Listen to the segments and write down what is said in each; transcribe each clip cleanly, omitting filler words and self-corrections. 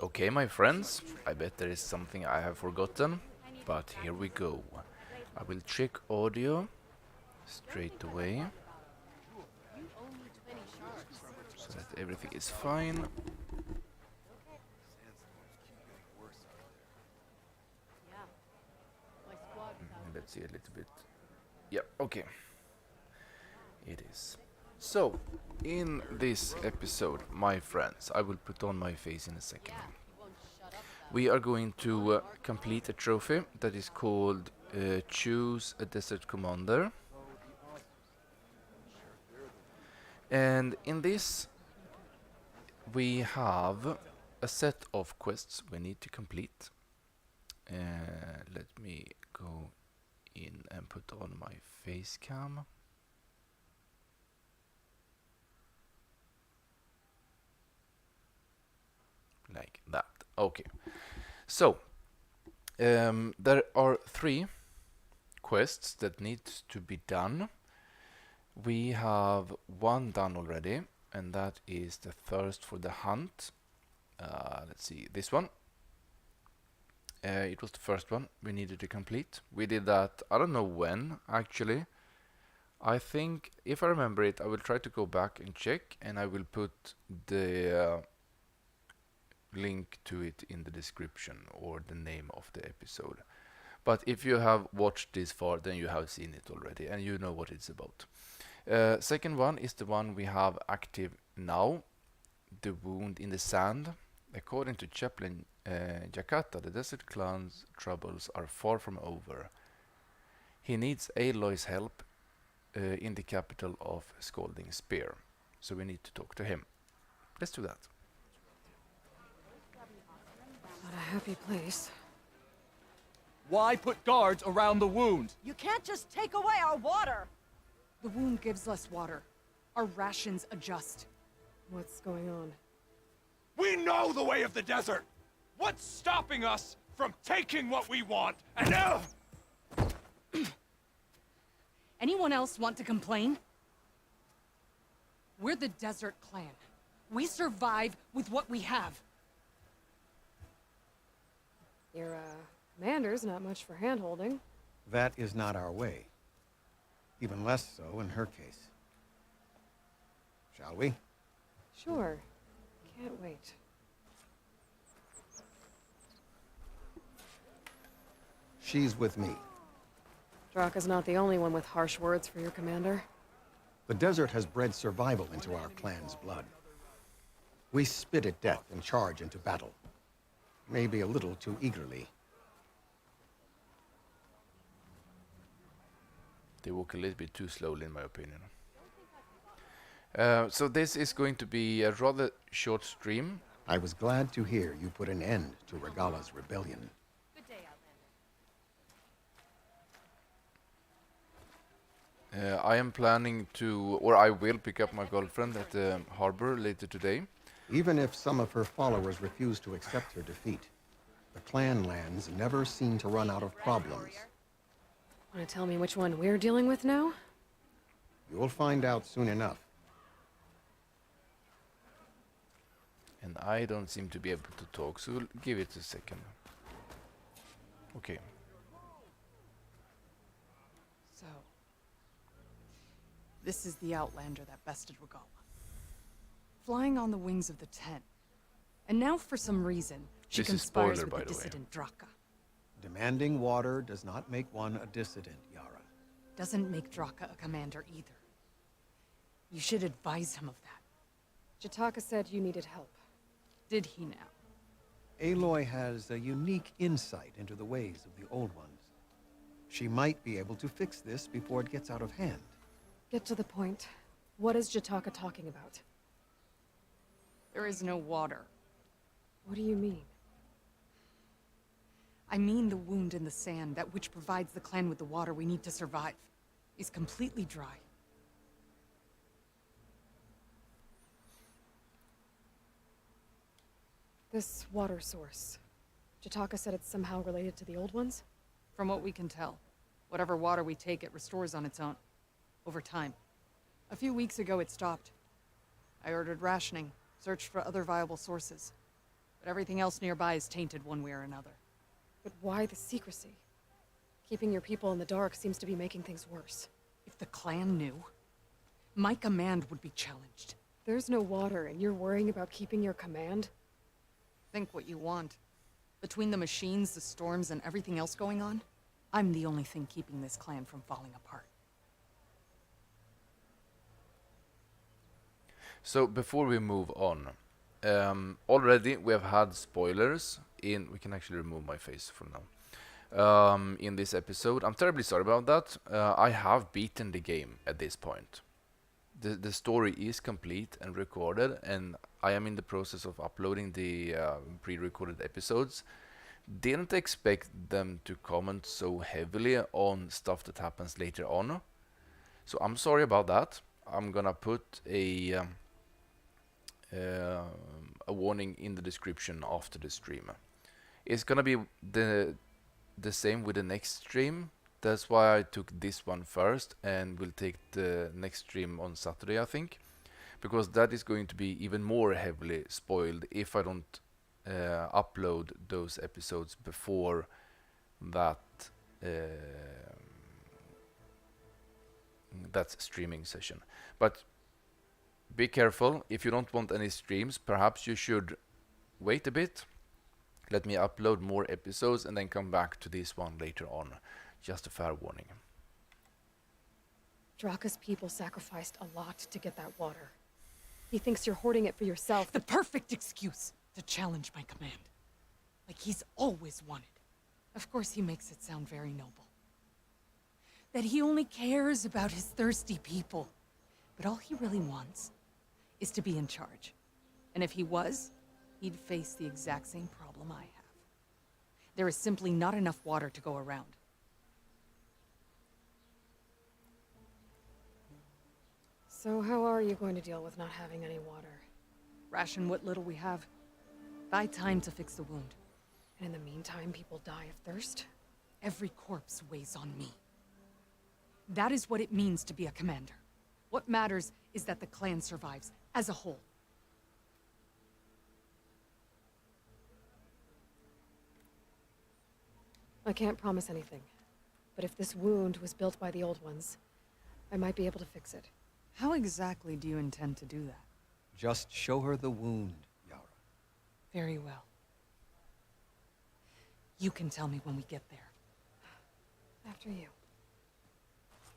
Okay, my friends, I bet there is something I have forgotten, but here we go. I will check audio straight away so that everything is fine. Let's see a little bit. Yeah, okay. It is. So, in this episode, my friends, I will put on my face in a second. We are going to complete a trophy that is called Choose a Desert Commander. And in this, we have a set of quests we need to complete. Let me go in and put on my face cam. Like that. Okay. So, there are 3 quests that need to be done. We have 1 done already, and that is the Thirst for the Hunt. Let's see, this one. It was the first one we needed to complete. We did that, I don't know when, actually. I think, if I remember it, I will try to go back and check, and I will put the link to it in the description or the name of the episode. But if you have watched this far, then you have seen it already, and you know what it's about. Second one is the one we have active now, the wound in the sand. According to Chaplain Jakarta, the Desert Clan's troubles are far from over. He needs Aloy's help in the capital of Scalding Spear, so we need to talk to him. Let's do that. Not a happy place. Why put guards around the wound? You can't just take away our water! The wound gives us water. Our rations adjust. What's going on? We know the way of the desert! What's stopping us from taking what we want and Anyone else want to complain? We're the Desert Clan. We survive with what we have. Your, commander's not much for hand-holding. That is not our way. Even less so in her case. Shall we? Sure. Can't wait. She's with me. Draka's not the only one with harsh words for your commander. The desert has bred survival into our clan's blood. We spit at death and charge into battle. Maybe a little too eagerly. They walk a little bit too slowly, in my opinion. So this is going to be a rather short stream. I was glad to hear you put an end to Regala's rebellion. I am planning to, or I will pick up my girlfriend at the harbor later today. Even if some of her followers refuse to accept her defeat, the clan lands never seem to run out of problems. Want to tell me which one we're dealing with now? You'll find out soon enough. And I don't seem to be able to talk, so give it a second. Okay. So... this is the Outlander that bested Regala. Flying on the wings of the Ten. And now for some reason, she This is conspires spoiler, with by the the way. dissident Draka. Demanding water does not make one a dissident, Yara. Doesn't make Draka a commander either. You should advise him of that. Jataka said you needed help. Did he now? Aloy has a unique insight into the ways of the Old Ones. She might be able to fix this before it gets out of hand. Get to the point. What is Jataka talking about? There is no water. What do you mean? I mean the wound in the sand, that which provides the clan with the water we need to survive, is completely dry. This water source. Jataka said it's somehow related to the old ones? From what we can tell, whatever water we take, it restores on its own. Over time. A few weeks ago, it stopped. I ordered rationing, searched for other viable sources. But everything else nearby is tainted one way or another. But why the secrecy? Keeping your people in the dark seems to be making things worse. If the clan knew, my command would be challenged. There's no water, and you're worrying about keeping your command? Think what you want. Between the machines, the storms, and everything else going on, I'm the only thing keeping this clan from falling apart. So before we move on, already we have had spoilers in. We can actually remove my face for now. In this episode, I'm terribly sorry about that. I have beaten the game at this point. The story is complete and recorded, and I am in the process of uploading the pre-recorded episodes. Didn't expect them to comment so heavily on stuff that happens later on, so I'm sorry about that. I'm gonna put a warning in the description after the stream. It's gonna be the same with the next stream. That's why I took this one first, and will take the next stream on Saturday, I think, because that is going to be even more heavily spoiled if I don't upload those episodes before that that streaming session. But be careful, if you don't want any streams, perhaps you should wait a bit, let me upload more episodes, and then come back to this one later on. Just a fair warning. Draka's people sacrificed a lot to get that water. He thinks you're hoarding it for yourself. The perfect excuse to challenge my command. Like he's always wanted. Of course he makes it sound very noble. That he only cares about his thirsty people. But all he really wants is to be in charge. And if he was, he'd face the exact same problem I have. There is simply not enough water to go around. So how are you going to deal with not having any water? Ration what little we have. Buy time to fix the wound. And in the meantime, people die of thirst? Every corpse weighs on me. That is what it means to be a commander. What matters is that the clan survives, as a whole. I can't promise anything. But if this wound was built by the old ones, I might be able to fix it. How exactly do you intend to do that? Just show her the wound, Yara. Very well. You can tell me when we get there. After you.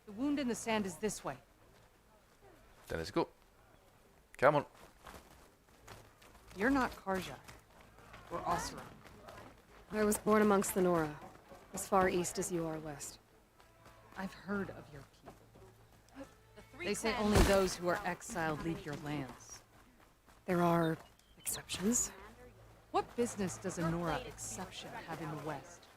The wound in the sand is this way. Then let's go. Come on. You're not Karja. Or Osra. I was born amongst the Nora, as far east as you are west. I've heard of your people. They say only those who are exiled leave your lands. There are exceptions. What business does a Nora exception have in the West?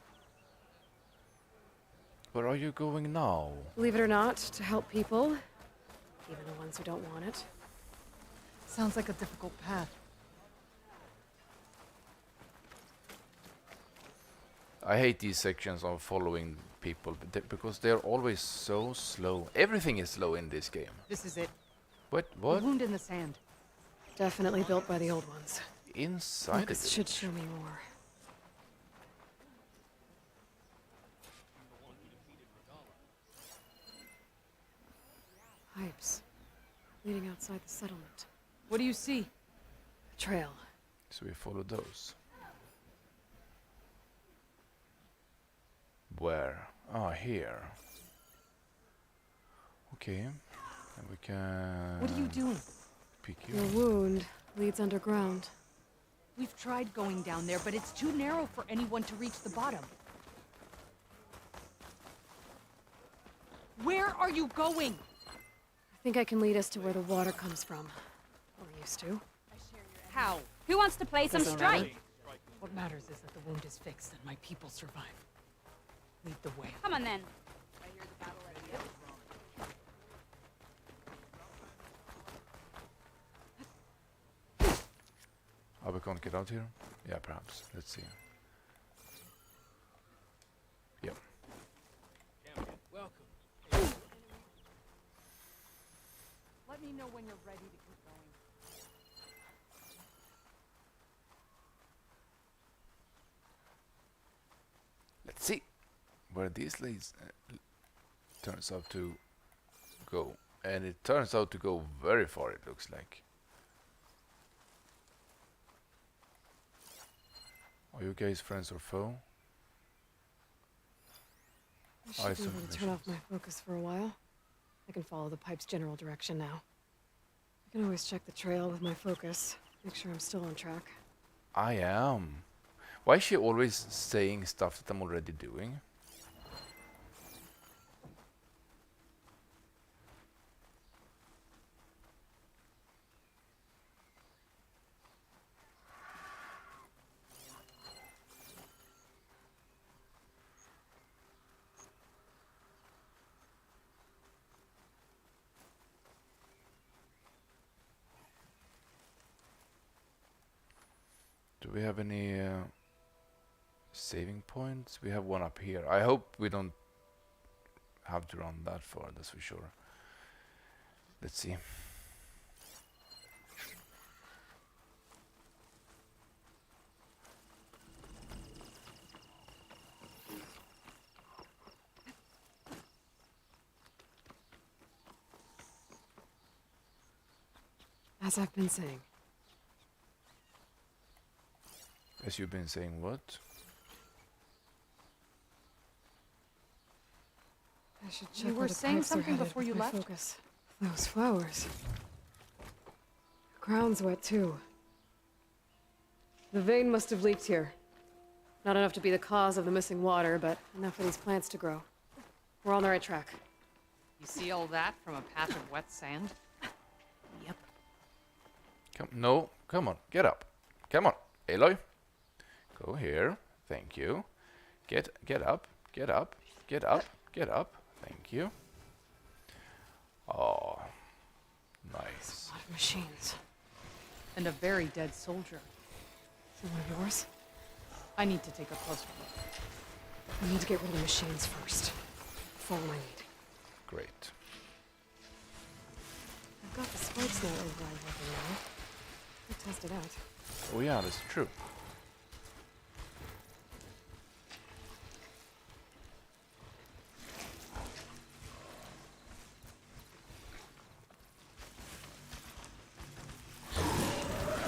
Where are you going now? Believe it or not, to help people, even the ones who don't want it. Sounds like a difficult path. I hate these sections of following people because they're always so slow. Everything is slow in this game. This is it. What? The What? wound in the sand. Definitely built by the old ones. Inside Lucas it? should show me more. Pipes. Leading outside the settlement. What do you see? A trail. So we follow those. Where? Ah, here. Okay. And we can... What are you doing? Pick you. Your wound leads underground. We've tried going down there, but it's too narrow for anyone to reach the bottom. Where are you going? I think I can lead us to where the water comes from. Or used to. How? Who wants to play some Doesn't matter. strike? What matters is that the wound is fixed and my people survive. Lead the way. Come on then. Oh, we can't get out here? Yeah, perhaps. Let's see. Yep. Let me know when you're ready to keep going. where this leads turns out to go. And it turns out to go very far, it looks like. Are you guys friends or foe? I should be able to turn off my focus for a while. I can follow the pipe's general direction now. I can always check the trail with my focus. Make sure I'm still on track. I am. Why is she always saying stuff that I'm already doing? Do we have any saving points? We have one up here. I hope we don't have to run that far, that's for sure. Let's see. As I've been saying, As you've been saying, what? I should check You where were the saying pipes are something headed before with you my left? Focus. Those flowers. The ground's wet too. The vein must have leaked here. Not enough to be the cause of the missing water, but enough for these plants to grow. We're on the right track. You see all that from a patch of wet sand? Yep. No, come on, get up. Come on, Aloy. Go here. Thank you. Get up. Get up. Get up. Get up. Thank you. Oh, nice. A lot of machines. And a very dead soldier. Some of yours? I need to take a closer look. We need to get rid of the machines first. Follow my lead. Great. I've got the spark snail override working now. I'll test it out. Oh yeah, that's true.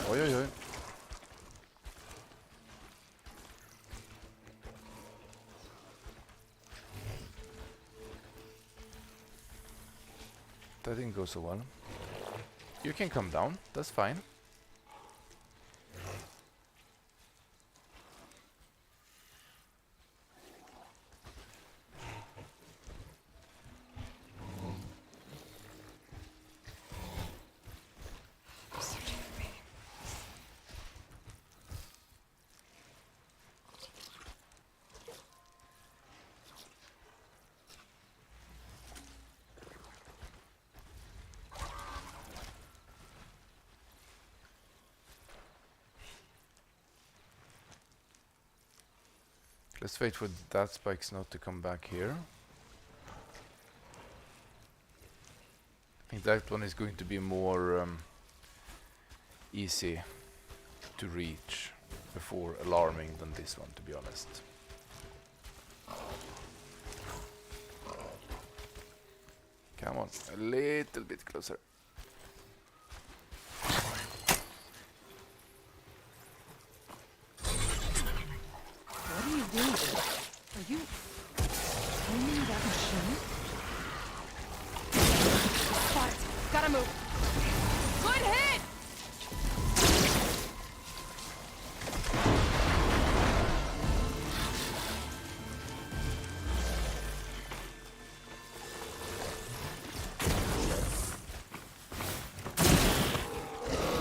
Oj, oj, oj. That didn't go so well. You can come down, that's fine. Let's wait for that spike's not to come back here. I think that one is going to be more easy to reach before alarming than this one, to be honest. Come on, a little bit closer. What are you doing? Are you aiming that machine? Spot! Gotta move! Good hit!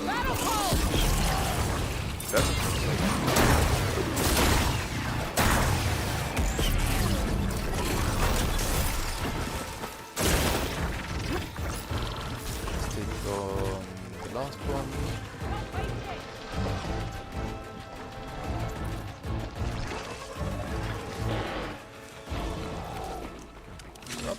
Battle call! Let's take on the last one. Up.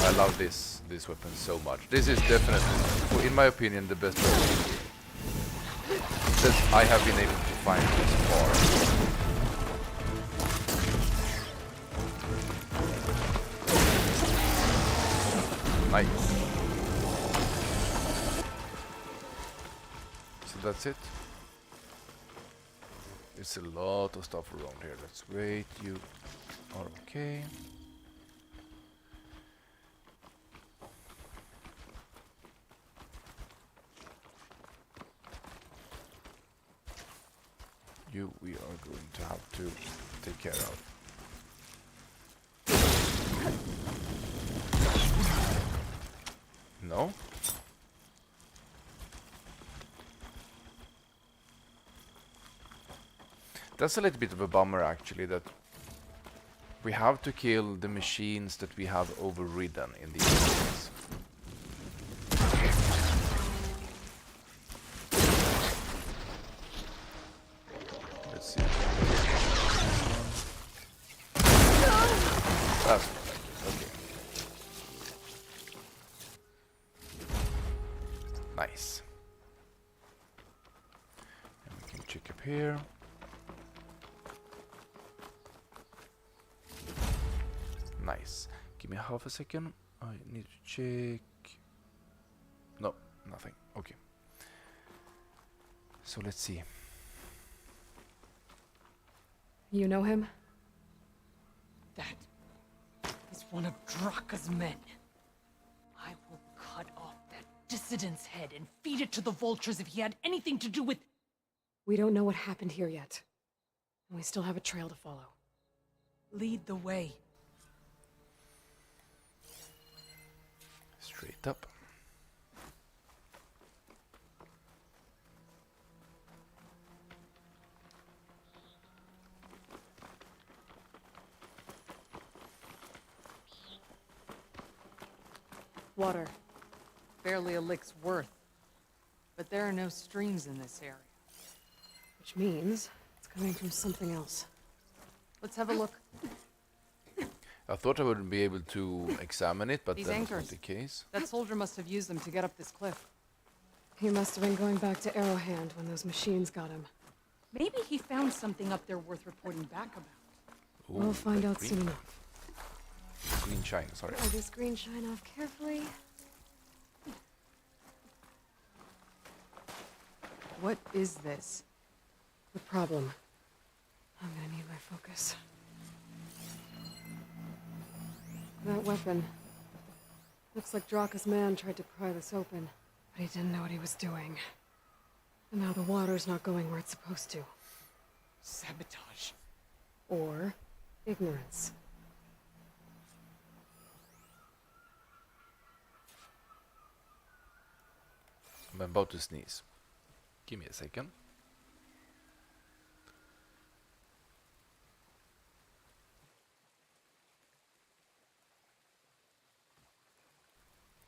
I love this weapon so much. This is definitely, in my opinion, the best weapon. that I have been able to find this far. Nice. So that's it. There's a lot of stuff around here. That's great. You are okay. You we are going to have to take care of. No? That's a little bit of a bummer actually, that we have to kill the machines that we have overridden in these games. Let's see. That's not like it. Okay. Nice. And we can check up here. Nice. Give me half a second. I need to check. No, nothing. Okay. So let's see. You know him? That is one of Draka's men. I will cut off that dissident's head and feed it to the vultures if he had anything to do with... We don't know what happened here yet. And we still have a trail to follow. Lead the way. Straight up. Water. Barely a lick's worth. But there are no streams in this area. Which means it's coming from something else. Let's have a look. I thought I wouldn't be able to examine it, but These that's not anchors. the case. That soldier must have used them to get up this cliff. He must have been going back to Arrowhand when those machines got him. Maybe he found something up there worth reporting back about. Ooh, We'll find like out soon green- enough. Green shine, sorry. Pull this green shine off carefully. What is this? The problem. I'm gonna need my focus. That weapon. Looks like Draka's man tried to pry this open, but he didn't know what he was doing. And now the water's not going where it's supposed to. Sabotage. Or ignorance. I'm about to sneeze. Give me a second.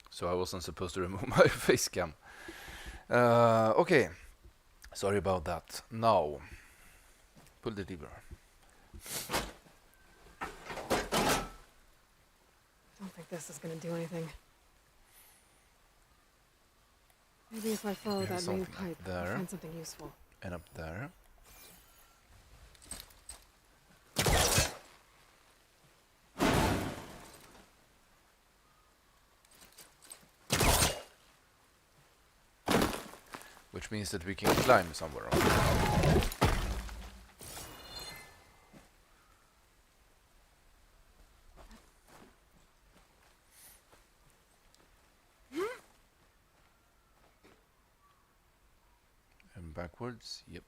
So I wasn't supposed to remove my face cam. Okay. Sorry about that. Now, pull the lever. Don't think this is gonna do anything. Maybe if I follow We have that main something up pipe, I'll there. find something useful. And up there. Which means that we can climb somewhere on. And backwards, yep.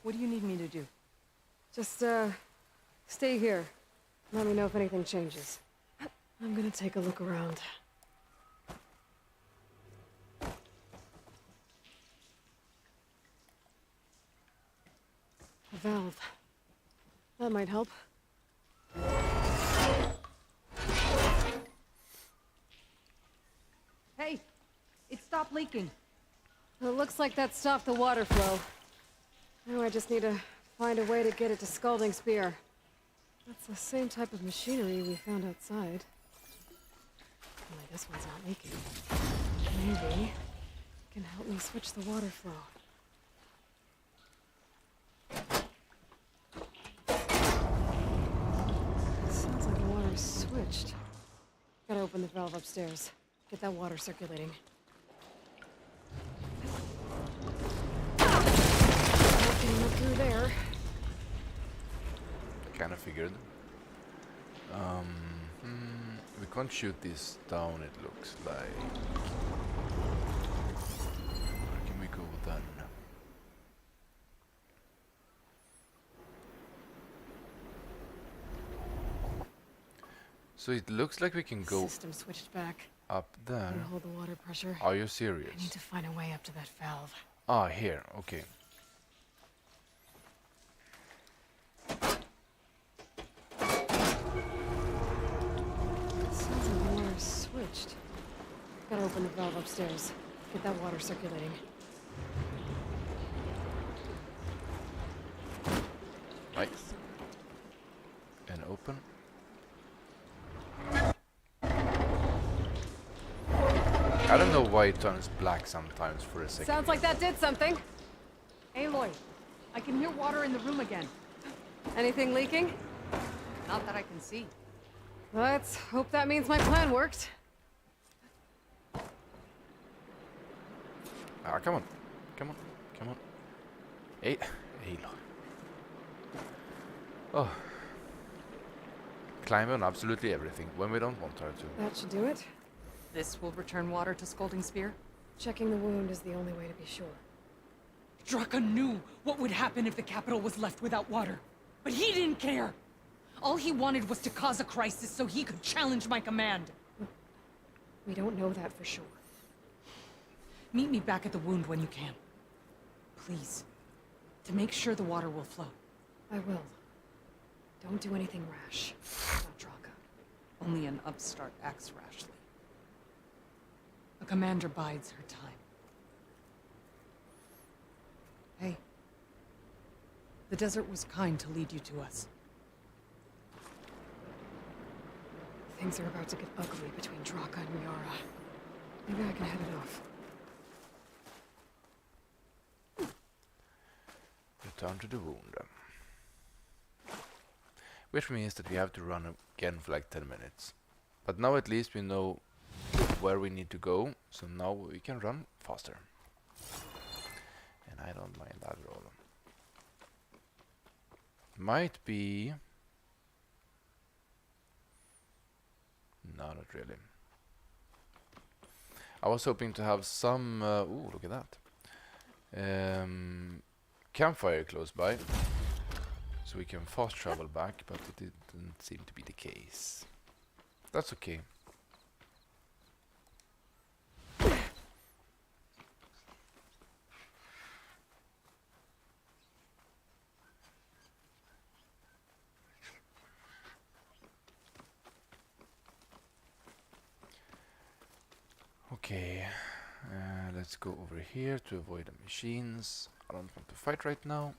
What do you need me to do? Just, stay here. Let me know if anything changes. I'm gonna take a look around. A valve. That might help. Hey! It stopped leaking. It looks like that stopped the water flow. Now I just need to find a way to get it to Scalding Spear. That's the same type of machinery we found outside. Only this one's not leaking. Maybe it can help me switch the water flow. Sounds like the water is switched. Gotta open the valve upstairs. Get that water circulating. Nothing up through there. Kind of figured. We can't shoot this down, it looks like. Where can we go then? So it looks like we can go System switched back. up there. Can hold the water pressure. Are you I need serious? to find a way up to that valve. Ah, here, okay. Sounds like the water is switched. Gotta open the valve upstairs. Get that water circulating. Nice. And open. I don't know why it turns black sometimes for a second. Sounds like that did something. Aloy, I can hear water in the room again. Anything leaking? Not that I can see. Let's hope that means my plan worked. Ah, come on. Come on. Come on. Hey, Aloy. Oh. Climb on absolutely everything when we don't want her to. That should do it. This will return water to Scolding Spear? Checking the wound is the only way to be sure. Draka knew what would happen if the capital was left without water. But he didn't care! All he wanted was to cause a crisis so he could challenge my command. We don't know that for sure. Meet me back at the wound when you can. Please. To make sure the water will flow. I will. Don't do anything rash. Not Draka. Only an upstart acts rashly. A commander bides her time. Hey. The desert was kind to lead you to us. Things are about to get ugly between Draka and Yara. Maybe I can head it off. Return to the wound. Which means that we have to run again for like 10 minutes. But now at least we know where we need to go, so now we can run faster. And I don't mind that at all. Might be... No, not really. I was hoping to have some... ooh, look at that. Campfire close by. So we can fast travel back, but it didn't seem to be the case. That's okay. Okay, let's go over here to avoid the machines. I don't want to fight right now.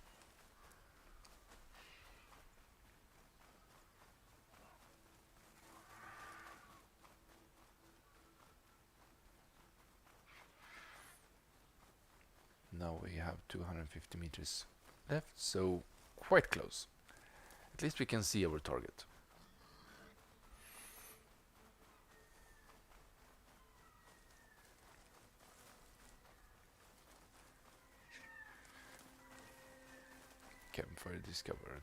Now we have 250 meters left, so quite close. At least we can see our target. Campfire discovered.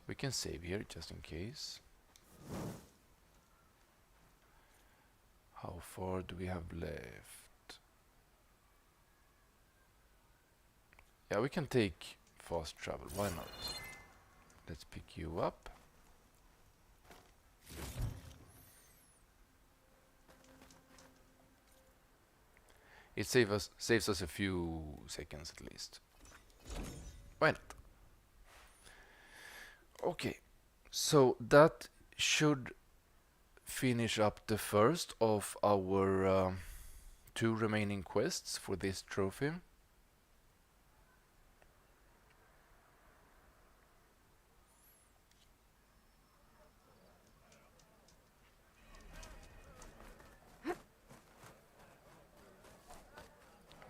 We can save here just in case. How far do we have left? Yeah, we can take fast travel, why not? Let's pick you up. It saves us a few seconds at least. Why not? Okay, so that should finish up the first of our 2 remaining quests for this trophy.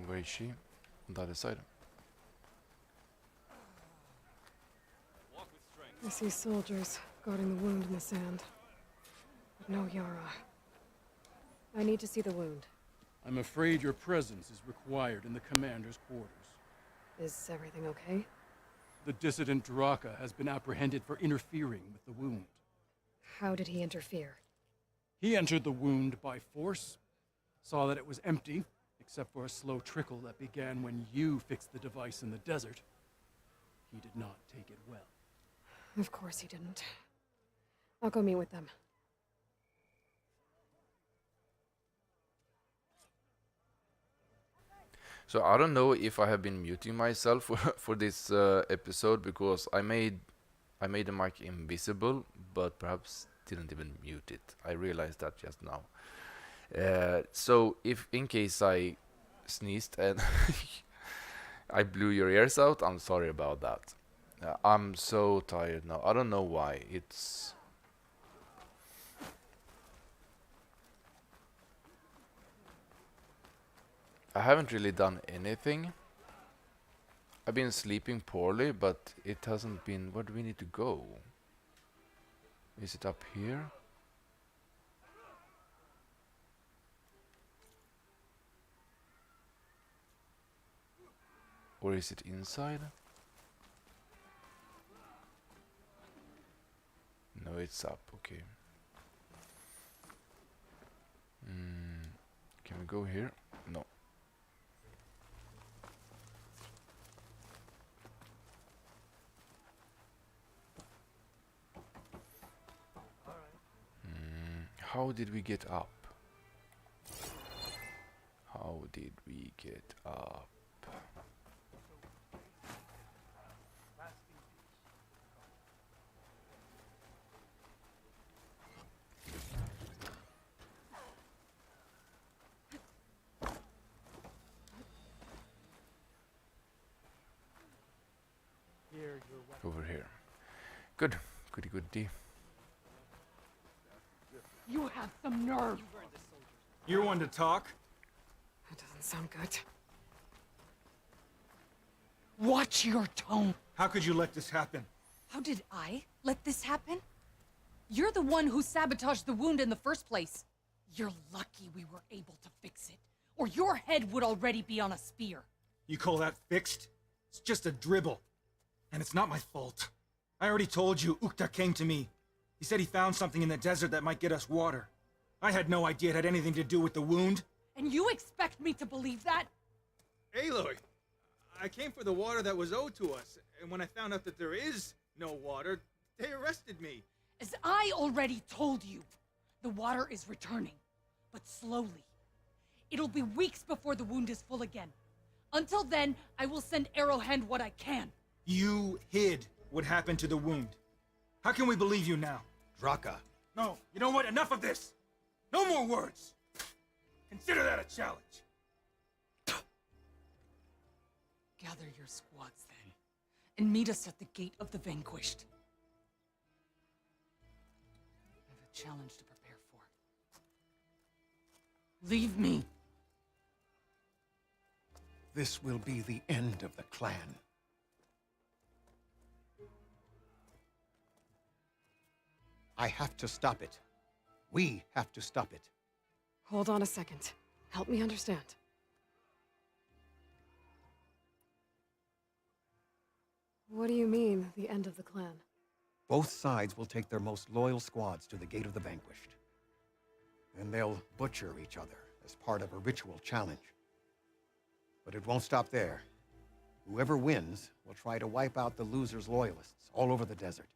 Where is she? On the other side. I see soldiers guarding the wound in the sand. But no Yara. I need to see the wound. I'm afraid your presence is required in the commander's quarters. Is everything okay? The dissident Draka has been apprehended for interfering with the wound. How did he interfere? He entered the wound by force, saw that it was empty, except for a slow trickle that began when you fixed the device in the desert. He did not take it well. Of course he didn't. I'll go meet with them. So I don't know if I have been muting myself for this episode because I made the mic invisible, but perhaps didn't even mute it. I realized that just now. So if in case I sneezed and I blew your ears out, I'm sorry about that. I'm so tired now. I don't know why. I haven't really done anything. I've been sleeping poorly, but it hasn't been... Where do we need to go? Is it up here? Or is it inside? No, it's up. Okay. Can we go here? No. How did we get up? How did we get up? Over here. Good. Goody goody. You have some nerve. You're one to talk? That doesn't sound good. Watch your tone. How could you let this happen? How did I let this happen? You're the one who sabotaged the wound in the first place. You're lucky we were able to fix it, or your head would already be on a spear. You call that fixed? It's just a dribble. And it's not my fault. I already told you, Ukta came to me. He said he found something in the desert that might get us water. I had no idea it had anything to do with the wound. And you expect me to believe that? Aloy, I came for the water that was owed to us, and when I found out that there is no water, they arrested me. As I already told you, the water is returning, but slowly. It'll be weeks before the wound is full again. Until then, I will send Arrowhand what I can. You hid what happened to the wound. How can we believe you now? Draka. No, you know what? Enough of this! No more words! Consider that a challenge. Gather your squads then, and meet us at the Gate of the Vanquished. I have a challenge to prepare for. Leave me. This will be the end of the clan. I have to stop it. We have to stop it. Hold on a second. Help me understand. What do you mean, the end of the clan? Both sides will take their most loyal squads to the Gate of the Vanquished. Then they'll butcher each other as part of a ritual challenge. But it won't stop there. Whoever wins will try to wipe out the loser's loyalists all over the desert.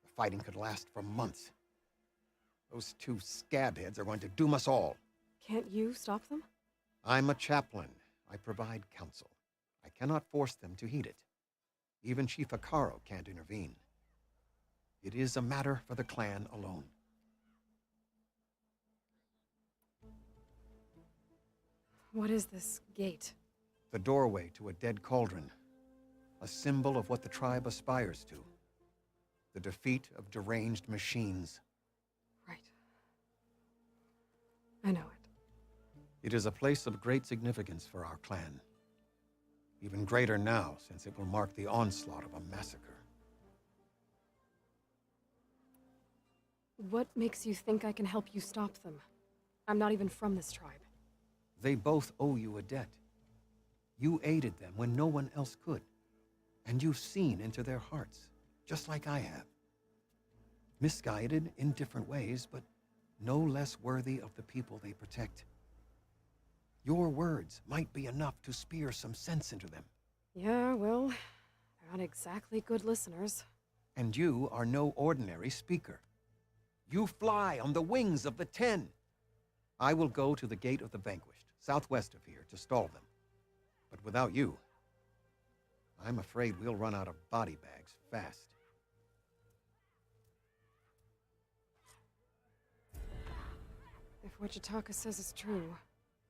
The fighting could last for months. Those two scabheads are going to doom us all. Can't you stop them? I'm a chaplain. I provide counsel. I cannot force them to heed it. Even Chief Akaro can't intervene. It is a matter for the clan alone. What is this gate? The doorway to a dead cauldron. A symbol of what the tribe aspires to. The defeat of deranged machines. Right. I know it. It is a place of great significance for our clan. Even greater now, since it will mark the onslaught of a massacre. What makes you think I can help you stop them? I'm not even from this tribe. They both owe you a debt. You aided them when no one else could. And you've seen into their hearts, just like I have. Misguided in different ways, but no less worthy of the people they protect. Your words might be enough to spear some sense into them. Yeah, well, they're not exactly good listeners. And you are no ordinary speaker. You fly on the wings of the 10. I will go to the Gate of the Vanquished, southwest of here, to stall them. But without you, I'm afraid we'll run out of body bags fast. If what Jataka says is true,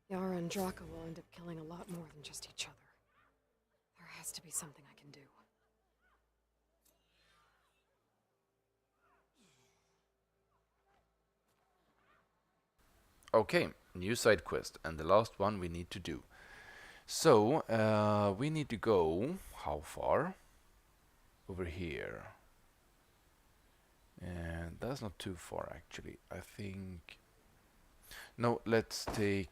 Yara and Draka will end up killing a lot more than just each other. There has to be something I can do. Okay, new side quest, and the last one we need to do. So, we need to go, how far? Over here. And that's not too far actually. I think... No, let's take...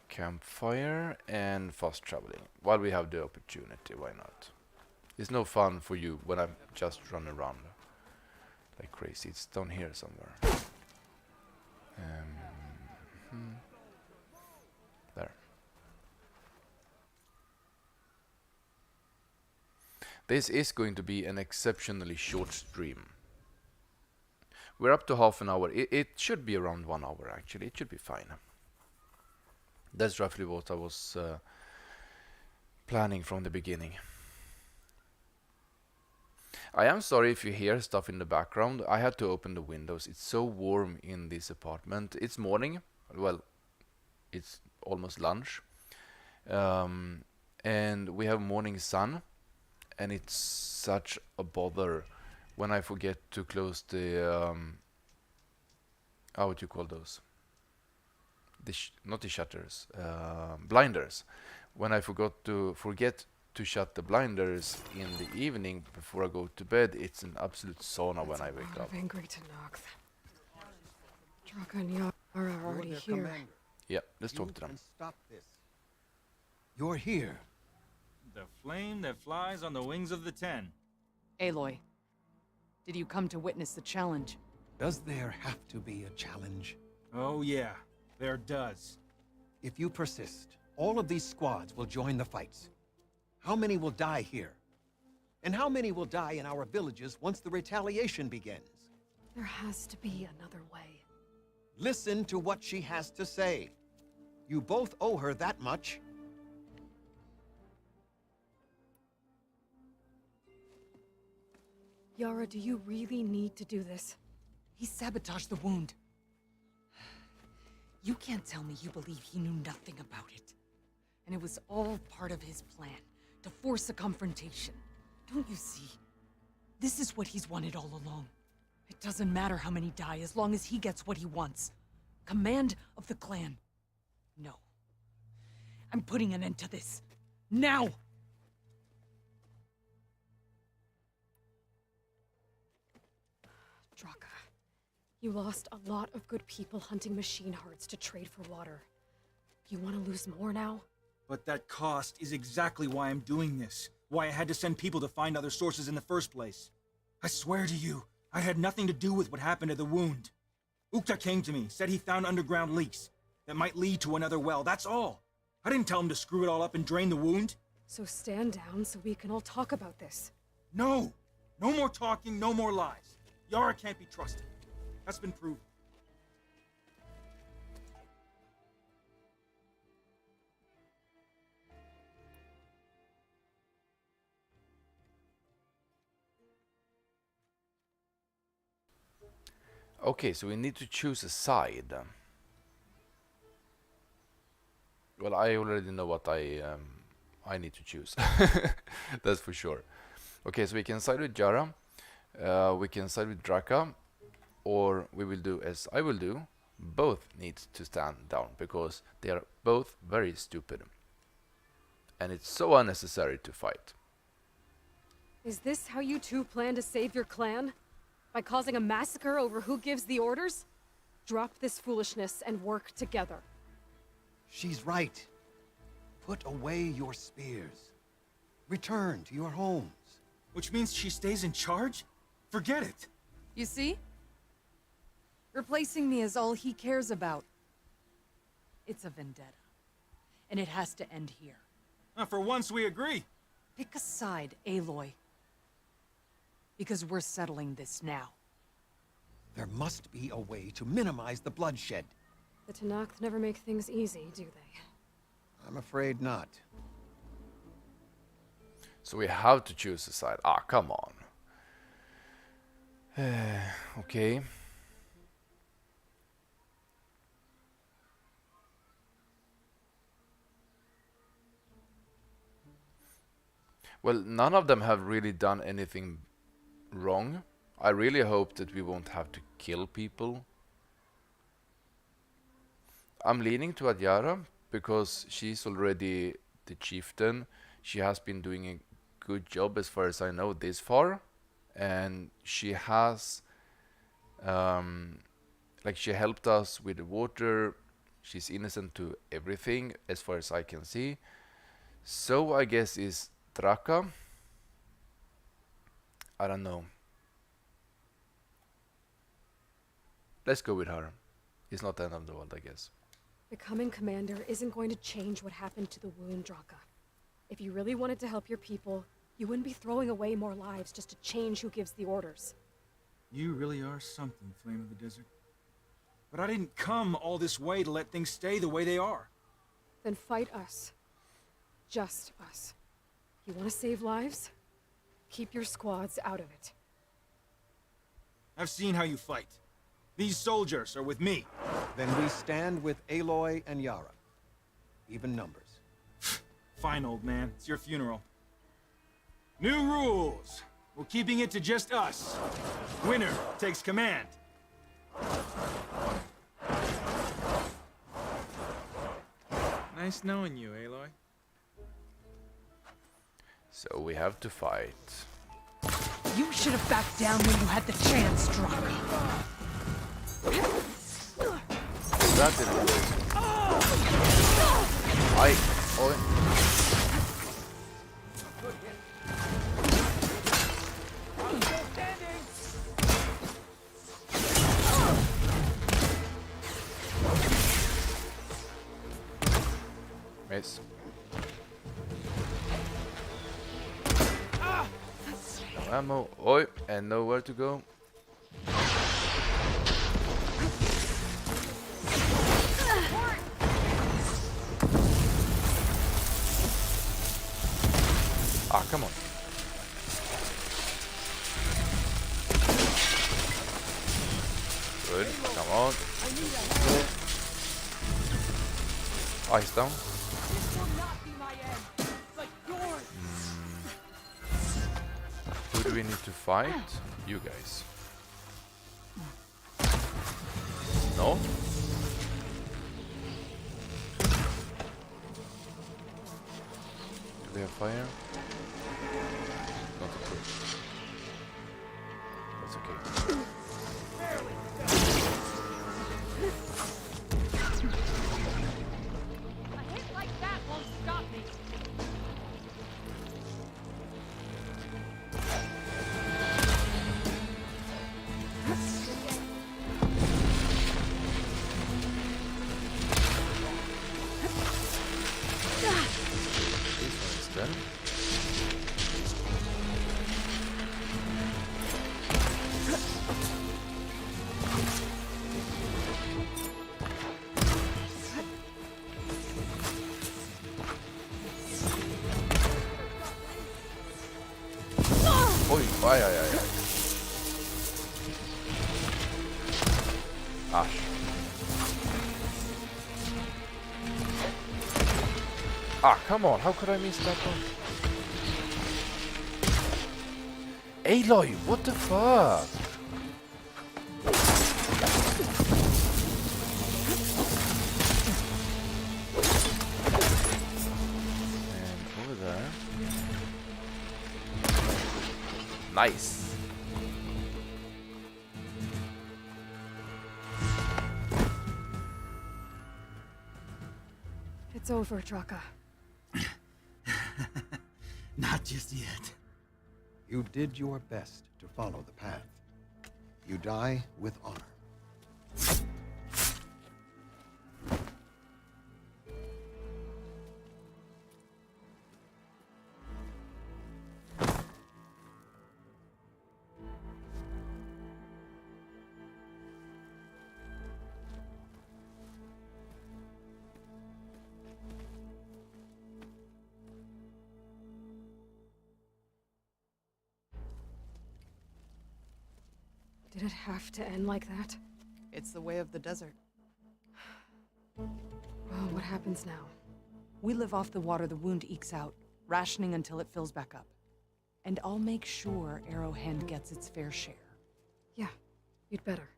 campfire and fast traveling. While we have the opportunity, why not? It's no fun for you when I'm just running around like crazy. It's down here somewhere. There. This is going to be an exceptionally short stream. We're up to half an hour. It should be around 1 hour actually. It should be fine. That's roughly what I was planning from the beginning. I am sorry if you hear stuff in the background. I had to open the windows. It's so warm in this apartment. It's morning. Well, it's almost lunch. And we have morning sun. And it's such a bother when I forget to close the... what do you call those? Not the shutters. Blinders. When I forget to shut the blinders in the evening before I go to bed, it's an absolute sauna when I wake up. Angry to knock. Draka and Yara are already here. Yeah, let's talk to them. Stop this. You're here. The flame that flies on the wings of the 10. Aloy, did you come to witness the challenge? Does there have to be a challenge? Oh yeah, there does. If you persist, all of these squads will join the fights. How many will die here? And how many will die in our villages once the retaliation begins? There has to be another way. Listen to what she has to say. You both owe her that much. Yara, do you really need to do this? He sabotaged the wound. You can't tell me you believe he knew nothing about it. And it was all part of his plan, to force a confrontation. Don't you see? This is what he's wanted all along. It doesn't matter how many die as long as he gets what he wants. Command of the clan. No. I'm putting an end to this. Now! Draka, you lost a lot of good people hunting machine hearts to trade for water. You want to lose more now? But that cost is exactly why I'm doing this. Why I had to send people to find other sources in the first place. I swear to you, I had nothing to do with what happened to the wound. Ukta came to me, said he found underground leaks that might lead to another well, that's all. I didn't tell him to screw it all up and drain the wound. So stand down so we can all talk about this. No! No more talking, no more lies. Yara can't be trusted. That's been proven. Okay, so we need to choose a side. Well, I already know what I need to choose. That's for sure. Okay, so we can side with Yara. We can side with Draka, or we will do as I will do. Both need to stand down because they are both very stupid, and it's so unnecessary to fight. Is this how you two plan to save your clan? By causing a massacre over who gives the orders? Drop this foolishness and work together. She's right. Put away your spears. Return to your homes. Which means she stays in charge? Forget it. You see? Replacing me is all he cares about. It's a vendetta. And it has to end here. For once we agree. Pick a side, Aloy. Because we're settling this now. There must be a way to minimize the bloodshed. The Tenakth never make things easy, do they? I'm afraid not. So we have to choose a side. Ah, come on. Okay. Well, none of them have really done anything wrong. I really hope that we won't have to kill people. I'm leaning to Adyara because she's already the chieftain. She has been doing a good job as far as I know this far. And she has like she helped us with the water. She's innocent to everything as far as I can see. So I guess is Draka. I don't know. Let's go with her. It's not the end of the world, I guess. Becoming commander isn't going to change what happened to the wound, Draka. If you really wanted to help your people, you wouldn't be throwing away more lives just to change who gives the orders. You really are something, Flame of the Desert. But I didn't come all this way to let things stay the way they are. Then fight us. Just us. You want to save lives? Keep your squads out of it. I've seen how you fight. These soldiers are with me. Then we stand with Aloy and Yara. Even numbers. Fine, old man. It's your funeral. New rules. We're keeping it to just us. Winner takes command. Nice knowing you, Aloy. So we have to fight. You should have backed down when you had the chance, Draka. That didn't work. Miss. No ammo. Oi, and nowhere to go. Ah, come on. Good, come on. Ice down. Who do we need to fight? You guys. No? Do they have fire? Not a clue. That's okay. A hit like that won't stop me. This one is done. Oi, ay, ay, ay, ay. Ash. Ah, come on, how could I miss that one? Aloy, what the fuck? And over there. Nice. It's over, Draka. Not just yet. You did your best to follow the path. You die with honor. Did it have to end like that? It's the way of the desert. Well, what happens now? We live off the water the wound ekes out, rationing until it fills back up. And I'll make sure Arrowhand gets its fair share. Yeah, you'd better.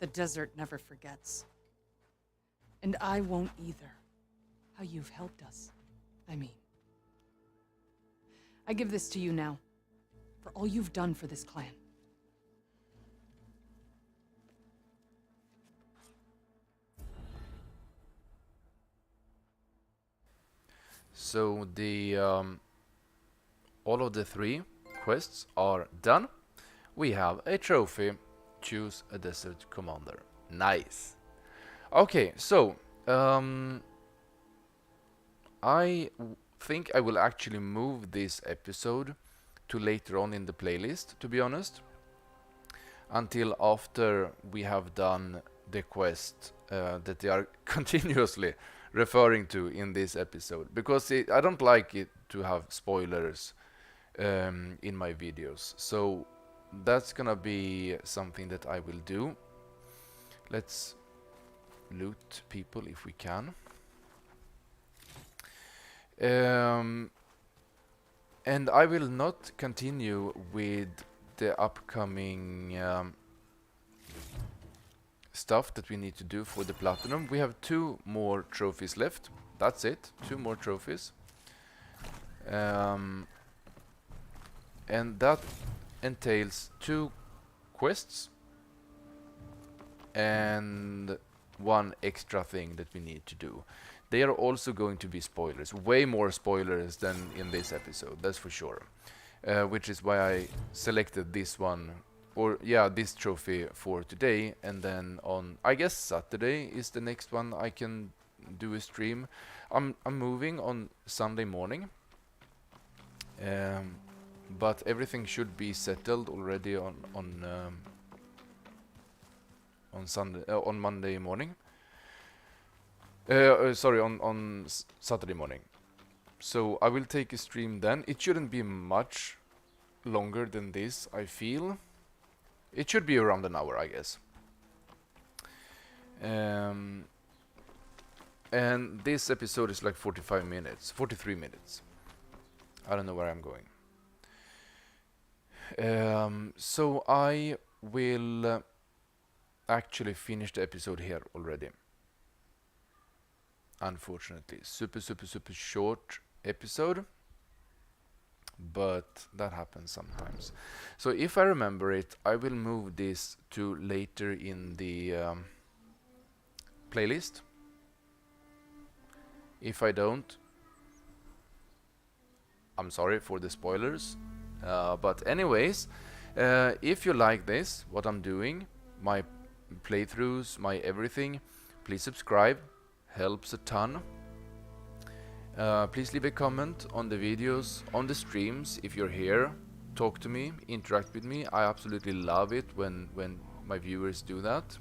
The desert never forgets. And I won't either. How you've helped us. I mean. I give this to you now. For all you've done for this clan. So the all of the 3 quests are done. We have a trophy. Choose a desert commander. Nice. Okay, so think I will actually move this episode to later on in the playlist, to be honest, until after we have done the quest that they are continuously referring to in this episode, because I don't like it to have spoilers in my videos. So that's gonna be something that I will do. Let's loot people if we can. And I will not continue with the upcoming stuff that we need to do for the platinum. We have 2 more trophies left. That's it. 2 more trophies. And that entails 2 quests and 1 extra thing that we need to do. They are also going to be spoilers, way more spoilers than in this episode, that's for sure. Which is why I selected this one, or yeah, this trophy for today, and then on, I guess Saturday is the next one I can do a stream. I'm moving on Sunday morning, but everything should be settled already on Sunday, on Monday morning. Sorry, on Saturday morning. So I will take a stream then. It shouldn't be much longer than this, I feel. It should be around an hour, I guess. And this episode is like 45 minutes, 43 minutes. I don't know where I'm going. So I will actually finish the episode here already. Unfortunately, super short episode, but that happens sometimes. So if I remember it, I will move this to later in the playlist. If I don't, I'm sorry for the spoilers, but anyways, if you like this, what I'm doing, my playthroughs, my everything, please subscribe. Helps a ton. Please leave a comment on the videos, on the streams. If you're here, talk to me, interact with me. I absolutely love it when my viewers do that.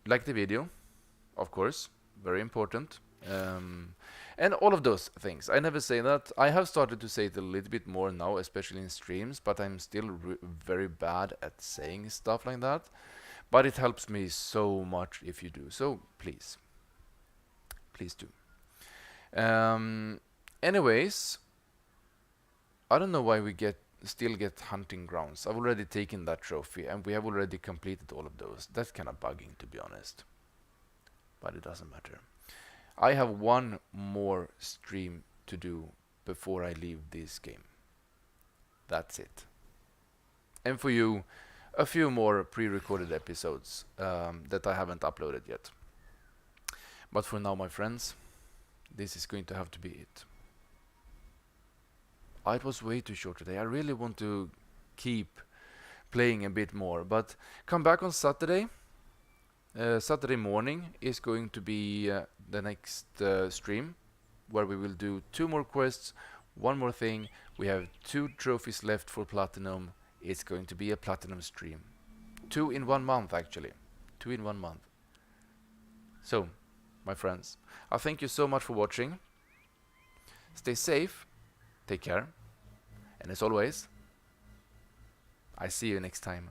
Like the video, of course, very important. And all of those things. I never say that. I have started to say it a little bit more now, especially in streams, but I'm still very bad at saying stuff like that. But it helps me so much if you do. So please do. Anyways, I don't know why we still get hunting grounds. I've already taken that trophy, and we have already completed all of those. That's kind of bugging, to be honest. but it doesn't matter. I have one more stream to do before I leave this game. That's it. And for you, a few more pre-recorded episodes that I haven't uploaded yet. But for now, my friends, this is going to have to be it. It was way too short today. I really want to keep playing a bit more, but come back on Saturday. Saturday morning is going to be the next stream, where we will do 2 more quests, 1 more thing. We have 2 trophies left for Platinum. It's going to be a Platinum stream. 2 in 1 month, actually. 2 in 1 month. So, my friends, I thank you so much for watching. Stay safe, take care, and as always, I see you next time.